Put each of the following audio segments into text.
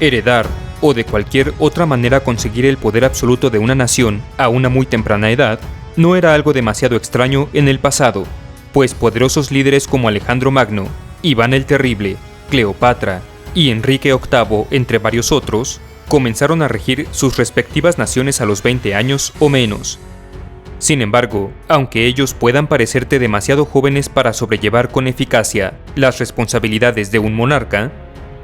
Heredar o de cualquier otra manera conseguir el poder absoluto de una nación a una muy temprana edad no era algo demasiado extraño en el pasado, pues poderosos líderes como Alejandro Magno, Iván el Terrible, Cleopatra y Enrique VIII, entre varios otros, comenzaron a regir sus respectivas naciones a los 20 años o menos. Sin embargo, aunque ellos puedan parecerte demasiado jóvenes para sobrellevar con eficacia las responsabilidades de un monarca,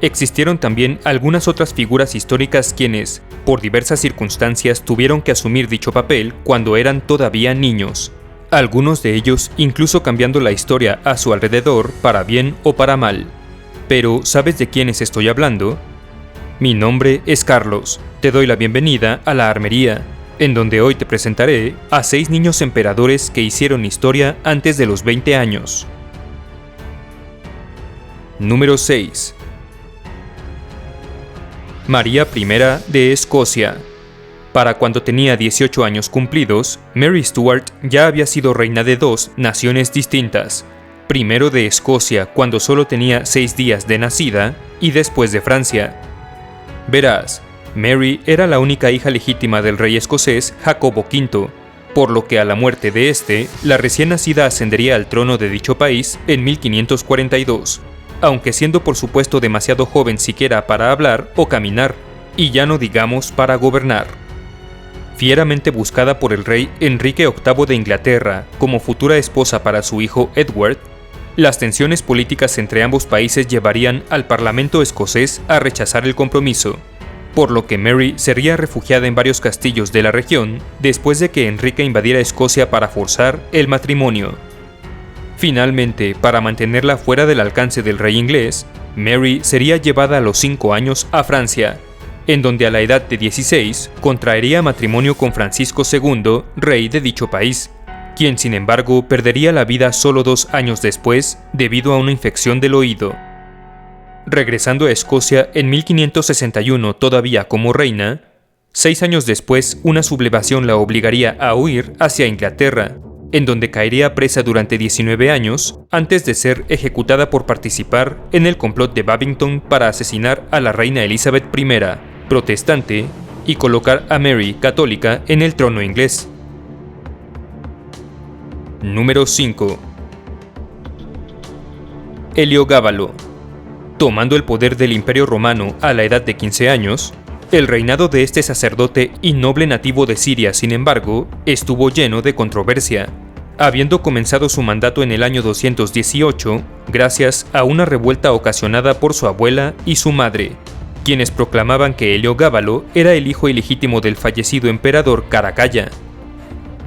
existieron también algunas otras figuras históricas quienes, por diversas circunstancias, tuvieron que asumir dicho papel cuando eran todavía niños. Algunos de ellos incluso cambiando la historia a su alrededor para bien o para mal. Pero, ¿sabes de quiénes estoy hablando? Mi nombre es Carlos, te doy la bienvenida a la Armería, en donde hoy te presentaré a 6 niños emperadores que hicieron historia antes de los 20 años. Número 6. María I de Escocia. Para cuando tenía 18 años cumplidos, Mary Stuart ya había sido reina de 2 naciones distintas, primero de Escocia cuando solo tenía 6 días de nacida y después de Francia. Verás, Mary era la única hija legítima del rey escocés Jacobo V, por lo que a la muerte de este, la recién nacida ascendería al trono de dicho país en 1542, aunque siendo por supuesto demasiado joven siquiera para hablar o caminar, y ya no digamos para gobernar. Fieramente buscada por el rey Enrique VIII de Inglaterra como futura esposa para su hijo Edward, las tensiones políticas entre ambos países llevarían al Parlamento escocés a rechazar el compromiso, por lo que Mary sería refugiada en varios castillos de la región después de que Enrique invadiera Escocia para forzar el matrimonio. Finalmente, para mantenerla fuera del alcance del rey inglés, Mary sería llevada a los 5 años a Francia, en donde a la edad de 16 contraería matrimonio con Francisco II, rey de dicho país, quien sin embargo perdería la vida solo 2 años después debido a una infección del oído. Regresando a Escocia en 1561 todavía como reina, 6 años después una sublevación la obligaría a huir hacia Inglaterra, en donde caería presa durante 19 años antes de ser ejecutada por participar en el complot de Babington para asesinar a la reina Elizabeth I, protestante, y colocar a Mary, católica, en el trono inglés. Número 5. Heliogábalo. Tomando el poder del Imperio Romano a la edad de 15 años, el reinado de este sacerdote y noble nativo de Siria, sin embargo, estuvo lleno de controversia, habiendo comenzado su mandato en el año 218 gracias a una revuelta ocasionada por su abuela y su madre, quienes proclamaban que Heliogábalo era el hijo ilegítimo del fallecido emperador Caracalla.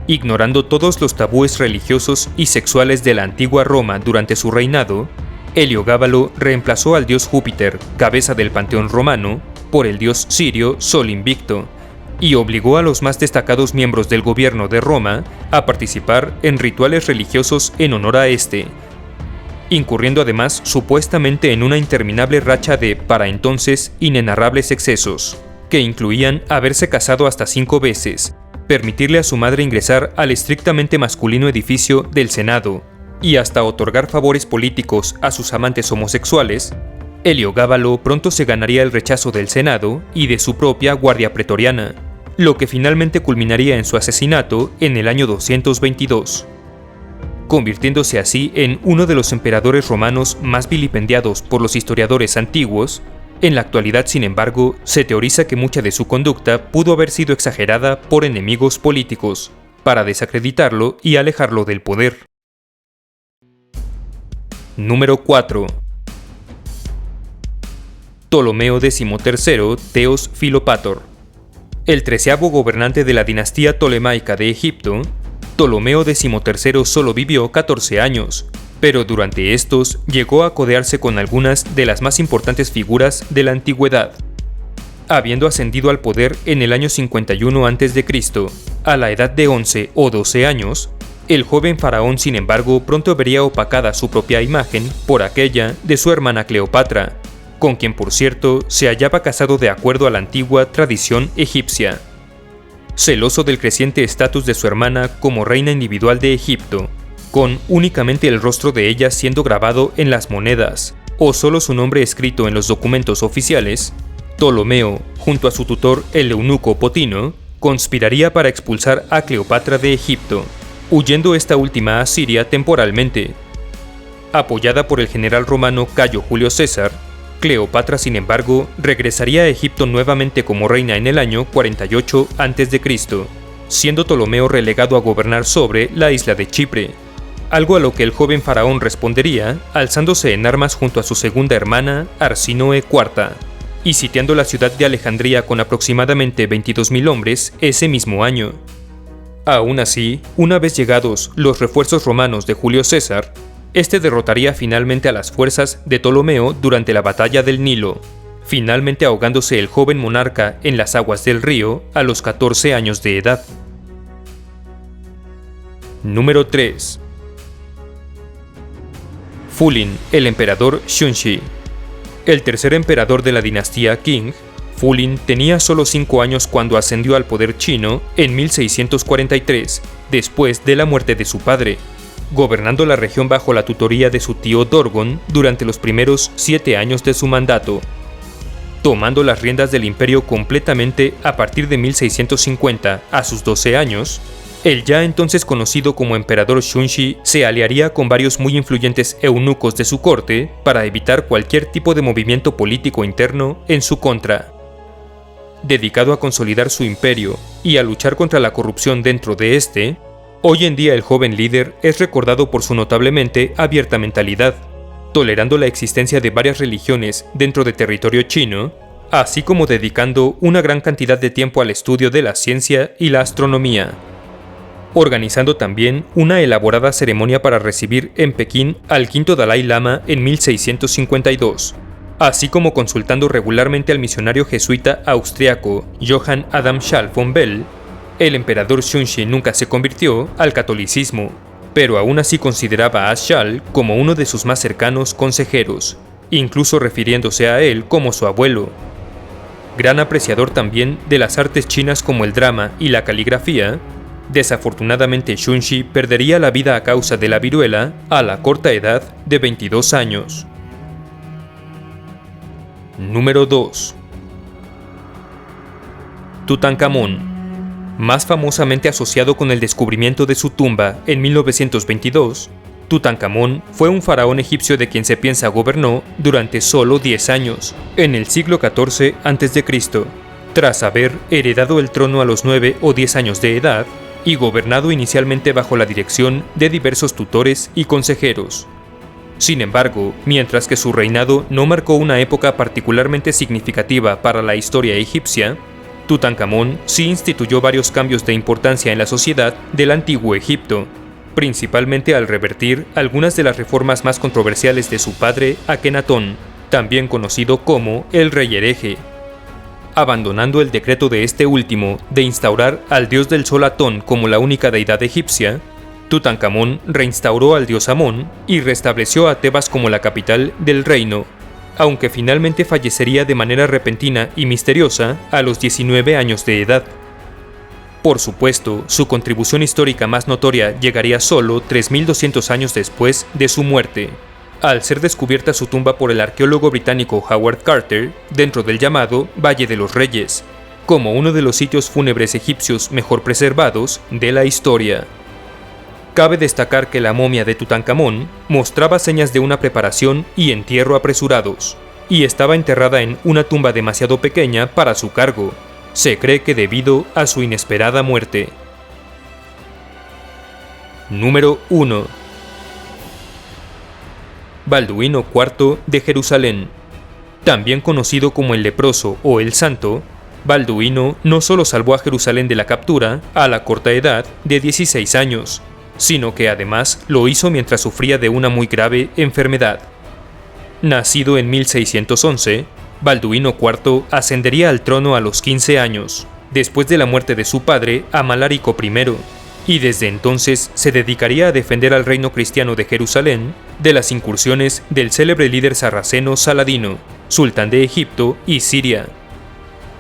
Ignorando todos los tabúes religiosos y sexuales de la antigua Roma durante su reinado, Heliogábalo reemplazó al dios Júpiter, cabeza del panteón romano, por el dios sirio Sol Invicto, y obligó a los más destacados miembros del gobierno de Roma a participar en rituales religiosos en honor a este, incurriendo además supuestamente en una interminable racha de, para entonces, inenarrables excesos, que incluían haberse casado hasta 5 veces, permitirle a su madre ingresar al estrictamente masculino edificio del Senado, y hasta otorgar favores políticos a sus amantes homosexuales. Heliogábalo pronto se ganaría el rechazo del Senado y de su propia guardia pretoriana, lo que finalmente culminaría en su asesinato en el año 222. Convirtiéndose así en uno de los emperadores romanos más vilipendiados por los historiadores antiguos. En la actualidad, sin embargo, se teoriza que mucha de su conducta pudo haber sido exagerada por enemigos políticos, para desacreditarlo y alejarlo del poder. Número 4. Ptolomeo XIII Theos Philopator. El 13º gobernante de la dinastía tolemaica de Egipto, Ptolomeo XIII solo vivió 14 años, pero durante estos llegó a codearse con algunas de las más importantes figuras de la antigüedad. Habiendo ascendido al poder en el año 51 a.C., a la edad de 11 o 12 años, el joven faraón sin embargo pronto vería opacada su propia imagen por aquella de su hermana Cleopatra, con quien por cierto se hallaba casado de acuerdo a la antigua tradición egipcia. Celoso del creciente estatus de su hermana como reina individual de Egipto, con únicamente el rostro de ella siendo grabado en las monedas, o solo su nombre escrito en los documentos oficiales, Ptolomeo, junto a su tutor el eunuco Potino, conspiraría para expulsar a Cleopatra de Egipto, huyendo esta última a Siria temporalmente. Apoyada por el general romano Cayo Julio César, Cleopatra, sin embargo, regresaría a Egipto nuevamente como reina en el año 48 a.C., siendo Ptolomeo relegado a gobernar sobre la isla de Chipre, algo a lo que el joven faraón respondería alzándose en armas junto a su segunda hermana, Arsínoe IV, y sitiando la ciudad de Alejandría con aproximadamente 22.000 hombres ese mismo año. Aún así, una vez llegados los refuerzos romanos de Julio César, este derrotaría finalmente a las fuerzas de Ptolomeo durante la batalla del Nilo, finalmente ahogándose el joven monarca en las aguas del río a los 14 años de edad. Número 3. Fulin, el emperador Shunshi. El tercer emperador de la dinastía Qing, Fulin tenía solo 5 años cuando ascendió al poder chino en 1643, después de la muerte de su padre, gobernando la región bajo la tutoría de su tío Dorgon durante los primeros 7 años de su mandato, tomando las riendas del imperio completamente a partir de 1650 a sus 12 años. El ya entonces conocido como emperador Shunshi se aliaría con varios muy influyentes eunucos de su corte para evitar cualquier tipo de movimiento político interno en su contra. Dedicado a consolidar su imperio y a luchar contra la corrupción dentro de este, hoy en día el joven líder es recordado por su notablemente abierta mentalidad, tolerando la existencia de varias religiones dentro de territorio chino, así como dedicando una gran cantidad de tiempo al estudio de la ciencia y la astronomía, organizando también una elaborada ceremonia para recibir en Pekín al quinto Dalai Lama en 1652, así como consultando regularmente al misionario jesuita austriaco Johann Adam Schall von Bell. El emperador Shunshi nunca se convirtió al catolicismo, pero aún así consideraba a Schall como uno de sus más cercanos consejeros, incluso refiriéndose a él como su abuelo. Gran apreciador también de las artes chinas como el drama y la caligrafía, desafortunadamente Shunshi perdería la vida a causa de la viruela a la corta edad de 22 años. Número 2. Tutankamón. Más famosamente asociado con el descubrimiento de su tumba en 1922, Tutankamón fue un faraón egipcio de quien se piensa gobernó durante solo 10 años, en el siglo XIV a.C., tras haber heredado el trono a los 9 o 10 años de edad y gobernado inicialmente bajo la dirección de diversos tutores y consejeros. Sin embargo, mientras que su reinado no marcó una época particularmente significativa para la historia egipcia, Tutankamón sí instituyó varios cambios de importancia en la sociedad del antiguo Egipto, principalmente al revertir algunas de las reformas más controversiales de su padre Akenatón, también conocido como el Rey Hereje. Abandonando el decreto de este último de instaurar al dios del sol Atón como la única deidad egipcia, Tutankamón reinstauró al dios Amón y restableció a Tebas como la capital del reino, aunque finalmente fallecería de manera repentina y misteriosa a los 19 años de edad. Por supuesto, su contribución histórica más notoria llegaría solo 3.200 años después de su muerte, al ser descubierta su tumba por el arqueólogo británico Howard Carter dentro del llamado Valle de los Reyes, como uno de los sitios fúnebres egipcios mejor preservados de la historia. Cabe destacar que la momia de Tutankamón mostraba señas de una preparación y entierro apresurados, y estaba enterrada en una tumba demasiado pequeña para su cargo. Se cree que debido a su inesperada muerte. Número 1. Balduino IV de Jerusalén. También conocido como el leproso o el santo, Balduino no solo salvó a Jerusalén de la captura a la corta edad de 16 años, sino que además lo hizo mientras sufría de una muy grave enfermedad. Nacido en 1611, Balduino IV ascendería al trono a los 15 años, después de la muerte de su padre Amalarico I, y desde entonces se dedicaría a defender al reino cristiano de Jerusalén de las incursiones del célebre líder sarraceno Saladino, sultán de Egipto y Siria.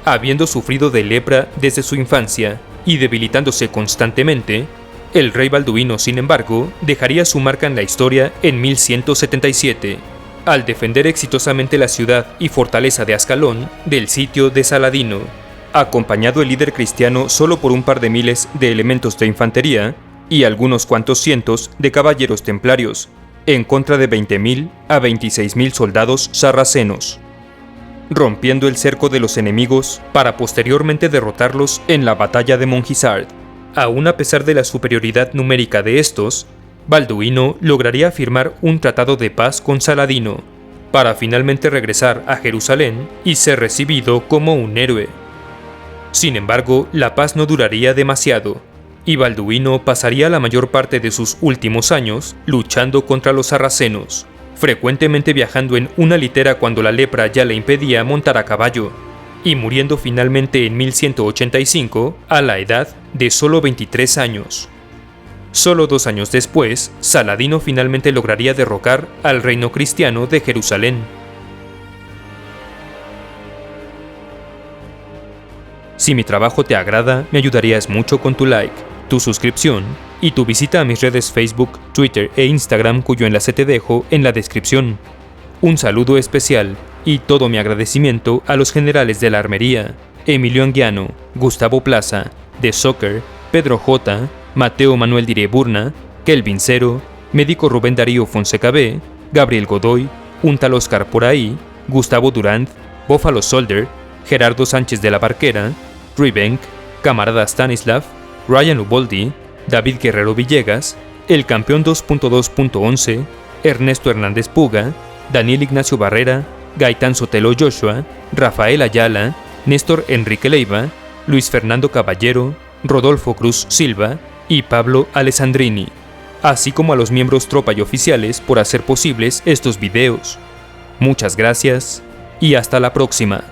Habiendo sufrido de lepra desde su infancia y debilitándose constantemente, el rey Balduino, sin embargo, dejaría su marca en la historia en 1177, al defender exitosamente la ciudad y fortaleza de Ascalón del sitio de Saladino, acompañado el líder cristiano solo por un par de miles de elementos de infantería y algunos cuantos cientos de caballeros templarios, en contra de 20.000 a 26.000 soldados sarracenos, rompiendo el cerco de los enemigos para posteriormente derrotarlos en la batalla de Mongisard. Aún a pesar de la superioridad numérica de estos, Balduino lograría firmar un tratado de paz con Saladino, para finalmente regresar a Jerusalén y ser recibido como un héroe. Sin embargo, la paz no duraría demasiado, y Balduino pasaría la mayor parte de sus últimos años luchando contra los sarracenos, frecuentemente viajando en una litera cuando la lepra ya le impedía montar a caballo, y muriendo finalmente en 1185 a la edad de solo 23 años. Solo 2 años después, Saladino finalmente lograría derrocar al reino cristiano de Jerusalén. Si mi trabajo te agrada, me ayudarías mucho con tu like, tu suscripción y tu visita a mis redes Facebook, Twitter e Instagram, cuyo enlace te dejo en la descripción. Un saludo especial y todo mi agradecimiento a los generales de la armería: Emilio Anguiano, Gustavo Plaza, de Soccer, Pedro J., Mateo Manuel Direburna, Kelvin Cero, médico Rubén Darío Fonseca B., Gabriel Godoy, Untal Oscar Poraí, Gustavo Durand, Bófalo Solder, Gerardo Sánchez de la Barquera, Ribenk, Camarada Stanislav, Ryan Uboldi, David Guerrero Villegas, El Campeón 2.2.11, Ernesto Hernández Puga, Daniel Ignacio Barrera, Gaitán Sotelo Joshua, Rafael Ayala, Néstor Enrique Leiva, Luis Fernando Caballero, Rodolfo Cruz Silva y Pablo Alessandrini, así como a los miembros tropa y oficiales por hacer posibles estos videos. Muchas gracias y hasta la próxima.